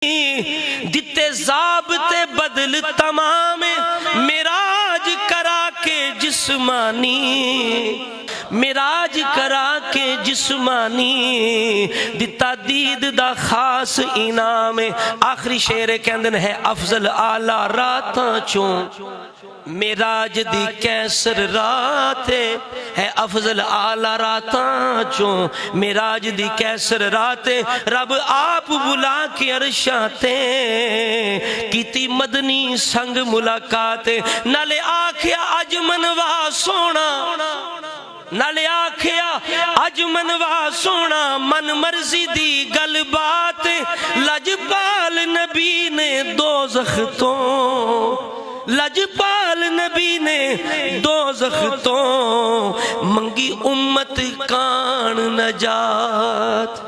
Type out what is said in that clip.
दिते ज़ाब्ते बदल तमाम मिराज करा के जिस्मानी, मिराज करा के जिस्मानी दिता दीद दा खास इनाम। आखिरी शेर कहंदे है अफजल आला रातां चों मिराज दी कैसर रात है, अफजल आला रातां चों मिराज दी कैसर रात। रब आप बुला के अरशाते कीती मदनी संग मुलाकात, नाले आखिया अज मनवा सोना, नाले आखिया अज मनवा सोना मन मर्जी दी गल बात। लजपाल नबी ने दोज़ख तो, लजपाल नबी ने दोज़ख तो मंगी उम्मत कान नजात।